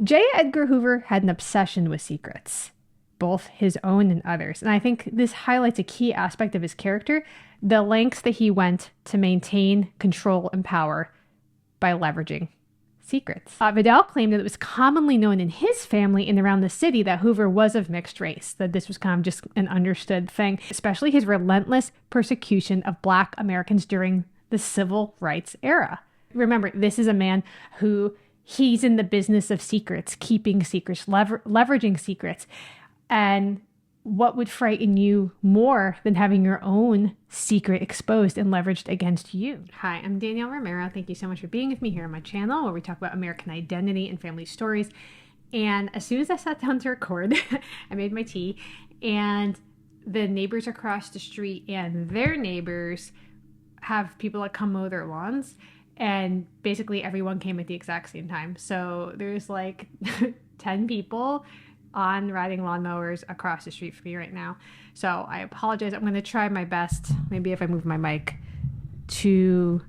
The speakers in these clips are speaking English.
J. Edgar Hoover had an obsession with secrets, both his own and others. And I think this highlights a key aspect of his character, the lengths that he went to maintain control and power by leveraging secrets. Vidal claimed that it was commonly known in his family and around the city that Hoover was of mixed race, that this was kind of just an understood thing, especially his relentless persecution of Black Americans during the civil rights era. Remember, this is a man who he's in the business of secrets, keeping secrets, leveraging secrets. And what would frighten you more than having your own secret exposed and leveraged against you? Hi, I'm Danielle Romero. Thank you so much for being with me here on my channel where we talk about American identity and family stories. And as soon as I sat down to record, I made my tea, and the neighbors across the street and their neighbors have people that come mow their lawns. And basically everyone came at the exact same time. So there's like 10 people on riding lawnmowers across the street from me right now. So I apologize. I'm going to try my best, maybe if I move my mic, to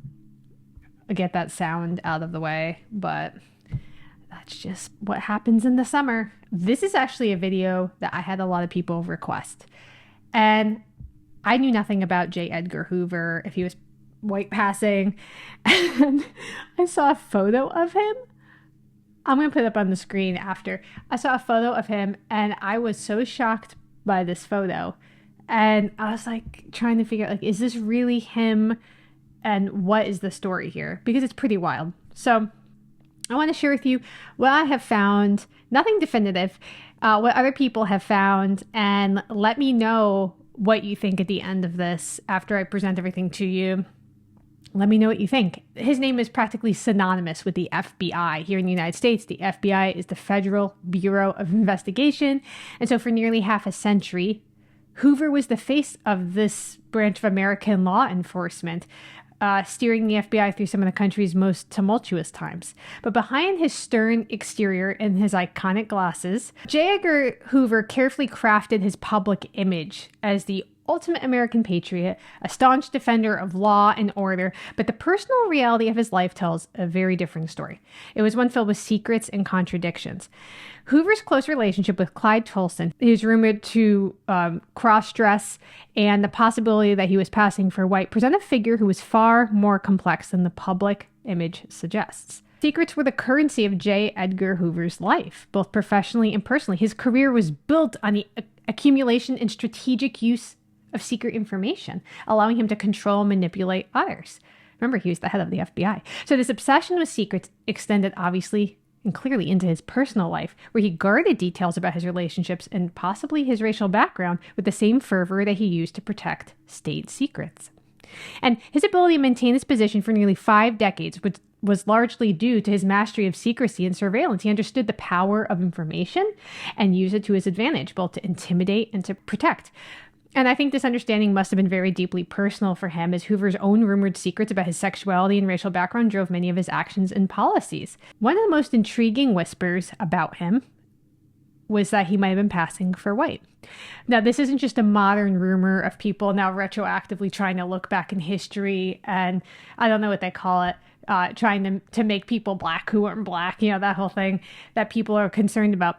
get that sound out of the way. But that's just what happens in the summer. This is actually a video that I had a lot of people request. And I knew nothing about J. Edgar Hoover, if he was white passing, and I saw a photo of him. I'm going to put it up on the screen after. I saw a photo of him and I was so shocked by this photo. And I was like trying to figure out, like, is this really him? And what is the story here? Because it's pretty wild. So I want to share with you what I have found, nothing definitive, what other people have found, and let me know what you think at the end of this after I present everything to you. Let me know what you think. His name is practically synonymous with the FBI here in the United States. The FBI is the Federal Bureau of Investigation. And so for nearly half a century, Hoover was the face of this branch of American law enforcement, steering the FBI through some of the country's most tumultuous times. But behind his stern exterior and his iconic glasses, J. Edgar Hoover carefully crafted his public image as the ultimate American patriot, a staunch defender of law and order, but the personal reality of his life tells a very different story. It was one filled with secrets and contradictions. Hoover's close relationship with Clyde Tolson, he was rumored to cross-dress, and the possibility that he was passing for white, present a figure who was far more complex than the public image suggests. Secrets were the currency of J. Edgar Hoover's life, both professionally and personally. His career was built on the accumulation and strategic use of secret information, allowing him to control and manipulate others. Remember, he was the head of the FBI. So this obsession with secrets extended obviously and clearly into his personal life, where he guarded details about his relationships and possibly his racial background with the same fervor that he used to protect state secrets. And his ability to maintain this position for nearly 5 decades, which was largely due to his mastery of secrecy and surveillance. He understood the power of information and used it to his advantage, both to intimidate and to protect. And I think this understanding must have been very deeply personal for him, as Hoover's own rumored secrets about his sexuality and racial background drove many of his actions and policies. One of the most intriguing whispers about him was that he might have been passing for white. Now, this isn't just a modern rumor of people now retroactively trying to look back in history and, I don't know what they call it, trying to make people Black who weren't Black, you know, that whole thing that people are concerned about.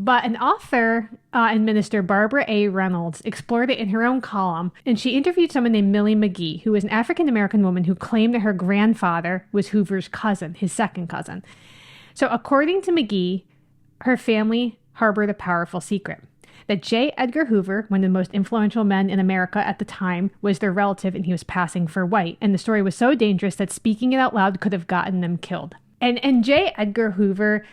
But an author and minister, Barbara A. Reynolds, explored it in her own column, and she interviewed someone named Millie McGee, who was an African-American woman who claimed that her grandfather was Hoover's cousin, his second cousin. So according to McGee, her family harbored a powerful secret, that J. Edgar Hoover, one of the most influential men in America at the time, was their relative and he was passing for white. And the story was so dangerous that speaking it out loud could have gotten them killed. And J. Edgar Hoover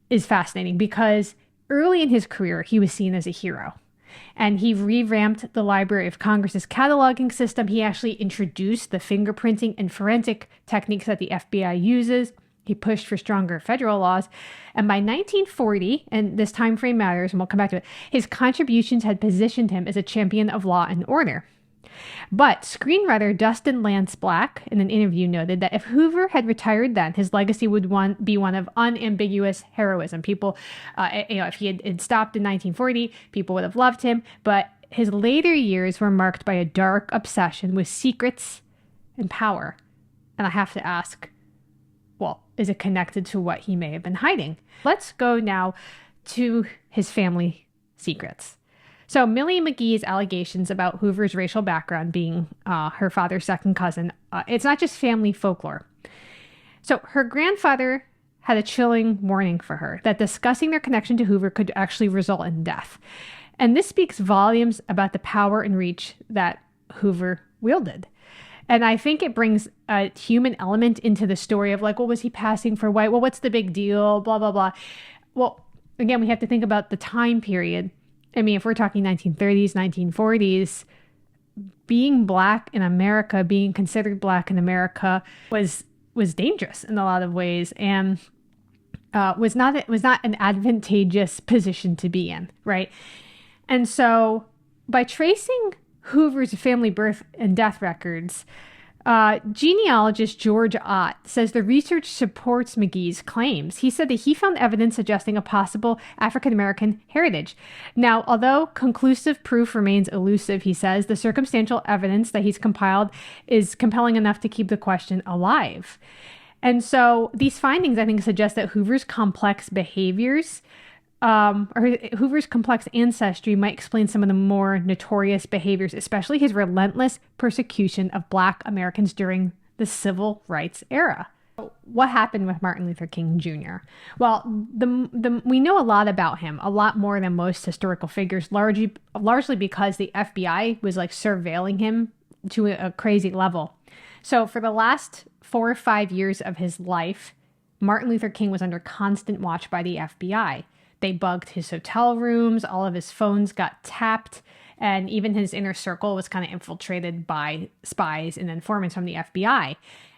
is fascinating because early in his career, he was seen as a hero, and he revamped the Library of Congress's cataloging system. He actually introduced the fingerprinting and forensic techniques that the FBI uses. He pushed for stronger federal laws. And by 1940, and this time frame matters, and we'll come back to it, his contributions had positioned him as a champion of law and order. But screenwriter Dustin Lance Black, in an interview, noted that if Hoover had retired then, his legacy would be one of unambiguous heroism. People, if he had stopped in 1940, people would have loved him. But his later years were marked by a dark obsession with secrets and power. And I have to ask, well, is it connected to what he may have been hiding? Let's go now to his family secrets. So Millie McGee's allegations about Hoover's racial background being her father's second cousin, it's not just family folklore. So her grandfather had a chilling warning for her that discussing their connection to Hoover could actually result in death. And this speaks volumes about the power and reach that Hoover wielded. And I think it brings a human element into the story of like, well, was he passing for white? Well, what's the big deal? Blah, blah, blah. Well, again, we have to think about the time period. I mean, if we're talking 1930s, 1940s, being Black in America, being considered Black in America was dangerous in a lot of ways, and was not an advantageous position to be in, right? And so by tracing Hoover's family birth and death records, genealogist George Ott says the research supports McGee's claims. He said that he found evidence suggesting a possible African-American heritage. Now, although conclusive proof remains elusive, he says, the circumstantial evidence that he's compiled is compelling enough to keep the question alive. And so these findings, I think, suggest that Hoover's complex behaviors or Hoover's complex ancestry might explain some of the more notorious behaviors, especially his relentless persecution of Black Americans during the civil rights era. What happened with Martin Luther King Jr.? Well, we know a lot about him, a lot more than most historical figures, largely because the FBI was like surveilling him to a crazy level. So for the last 4 or 5 years of his life, Martin Luther King was under constant watch by the FBI. They bugged his hotel rooms, all of his phones got tapped, and even his inner circle was kind of infiltrated by spies and informants from the FBI.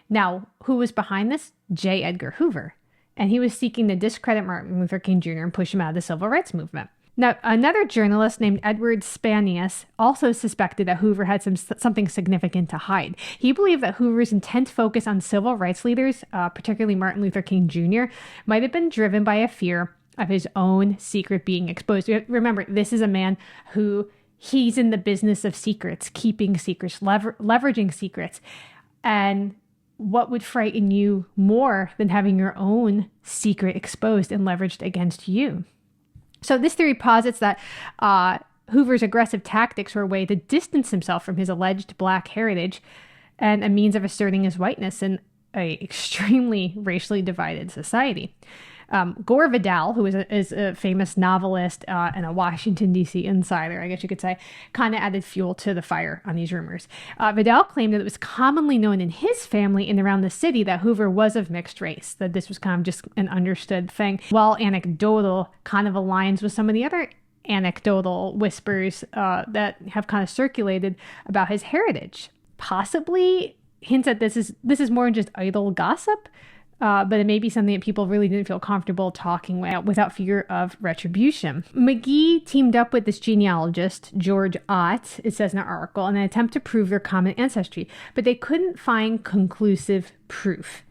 Now, who was behind this? J. Edgar Hoover. And he was seeking to discredit Martin Luther King Jr. and push him out of the civil rights movement. Now, another journalist named Edward Spanius also suspected that Hoover had something significant to hide. He believed that Hoover's intense focus on civil rights leaders, particularly Martin Luther King Jr., might have been driven by a fear of his own secret being exposed. Remember, this is a man who he's in the business of secrets, keeping secrets, leveraging secrets. And what would frighten you more than having your own secret exposed and leveraged against you? So this theory posits that Hoover's aggressive tactics were a way to distance himself from his alleged Black heritage and a means of asserting his whiteness in an extremely racially divided society. Gore Vidal, who is a famous novelist and a Washington, D.C. insider, I guess you could say, kind of added fuel to the fire on these rumors. Vidal claimed that it was commonly known in his family and around the city that Hoover was of mixed race, that this was kind of just an understood thing. While anecdotal, kind of aligns with some of the other anecdotal whispers that have kind of circulated about his heritage. Possibly hints that this is more than just idle gossip, but it may be something that people really didn't feel comfortable talking about without fear of retribution. McGee teamed up with this genealogist, George Ott, it says in an article, in an attempt to prove their common ancestry, but they couldn't find conclusive proof.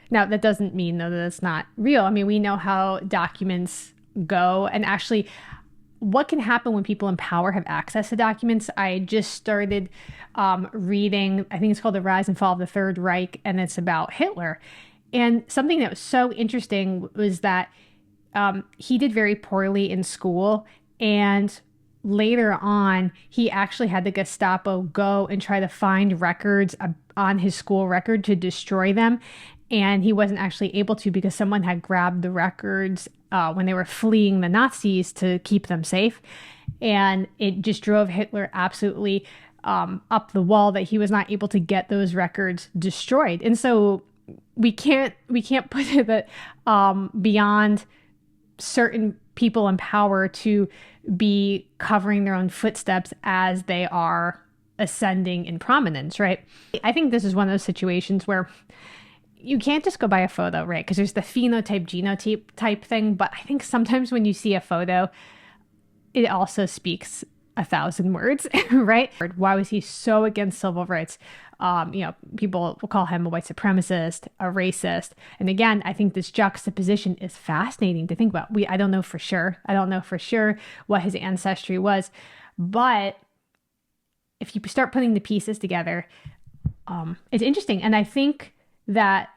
Now, that doesn't mean, though, that it's not real. I mean, we know how documents go, and actually, what can happen when people in power have access to documents. I just started reading, I think it's called The Rise and Fall of the Third Reich, and it's about Hitler. And something that was so interesting was that he did very poorly in school. And later on, he actually had the Gestapo go and try to find records on his school record to destroy them. And he wasn't actually able to because someone had grabbed the records when they were fleeing the Nazis to keep them safe. And it just drove Hitler absolutely up the wall that he was not able to get those records destroyed. And so we can't put it that beyond certain people in power to be covering their own footsteps as they are ascending in prominence, right? I think this is one of those situations where you can't just go by a photo, right? Because there's the phenotype, genotype type thing. But I think sometimes when you see a photo, it also speaks 1,000 words, right? Why was he so against civil rights? People will call him a white supremacist, a racist. And again, I think this juxtaposition is fascinating to think about. I don't know for sure. I don't know for sure what his ancestry was. But if you start putting the pieces together, it's interesting. And I think that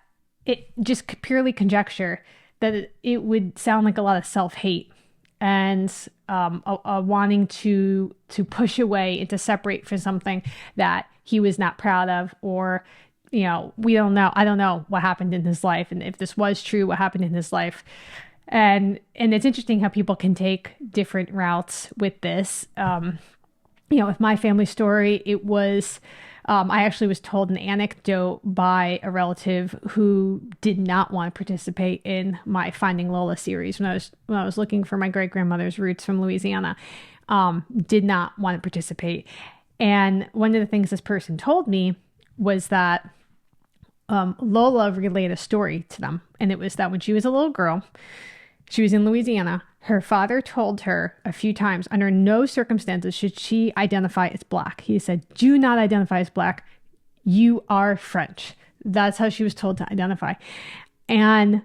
it just purely conjecture that it would sound like a lot of self-hate and a wanting to push away and to separate from something that he was not proud of, or we don't know. I don't know what happened in his life, and if this was true, what happened in his life. And it's interesting how people can take different routes with this. With my family story, it was, I actually was told an anecdote by a relative who did not want to participate in my Finding Lola series when I was looking for my great grandmother's roots from Louisiana. Did not want to participate. And one of the things this person told me was that Lola relayed a story to them. And it was that when she was a little girl, she was in Louisiana. Her father told her a few times, under no circumstances should she identify as Black. He said, do not identify as Black. You are French. That's how she was told to identify. And,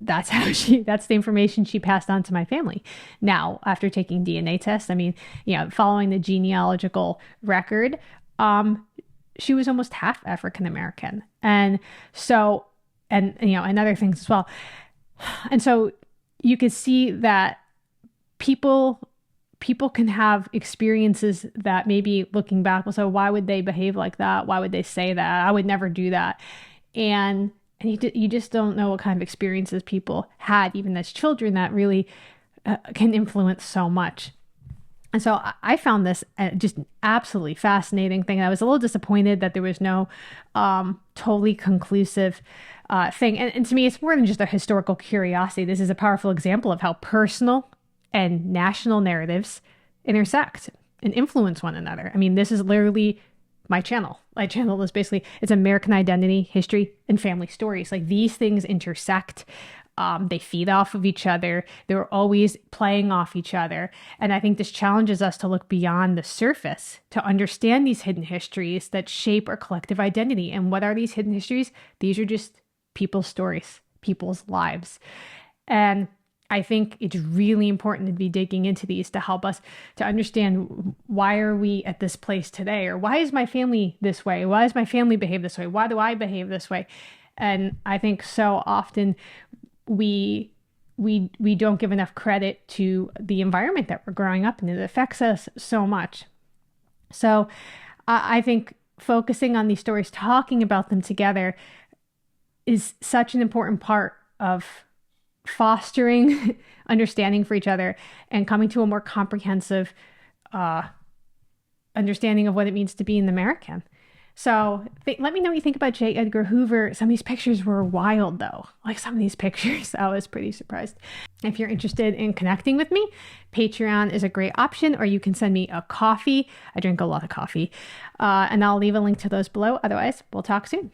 that's the information she passed on to my family. Now, after taking DNA tests, following the genealogical record, she was almost half African American. And so, and other things as well. And so you could see that people can have experiences that maybe looking back will say, why would they behave like that? Why would they say that? I would never do that. And you just don't know what kind of experiences people had, even as children, that really can influence so much. And so I found this just an absolutely fascinating thing. I was a little disappointed that there was no totally conclusive thing. And to me, it's more than just a historical curiosity. This is a powerful example of how personal and national narratives intersect and influence one another. This is literally my channel. My channel is basically, it's American identity, history, and family stories. Like, these things intersect. They feed off of each other. They're always playing off each other. And I think this challenges us to look beyond the surface to understand these hidden histories that shape our collective identity. And what are these hidden histories? These are just people's stories, people's lives. And I think it's really important to be digging into these to help us to understand, why are we at this place today? Or why is my family this way? Why does my family behave this way? Why do I behave this way? And I think so often we don't give enough credit to the environment that we're growing up in. It affects us so much. So I think focusing on these stories, talking about them together, is such an important part of fostering understanding for each other and coming to a more comprehensive understanding of what it means to be an American. So let me know what you think about J. Edgar Hoover. Some of these pictures were wild, though. Like, some of these pictures, I was pretty surprised. If you're interested in connecting with me, Patreon is a great option, or you can send me a coffee. I drink a lot of coffee. And I'll leave a link to those below. Otherwise, we'll talk soon.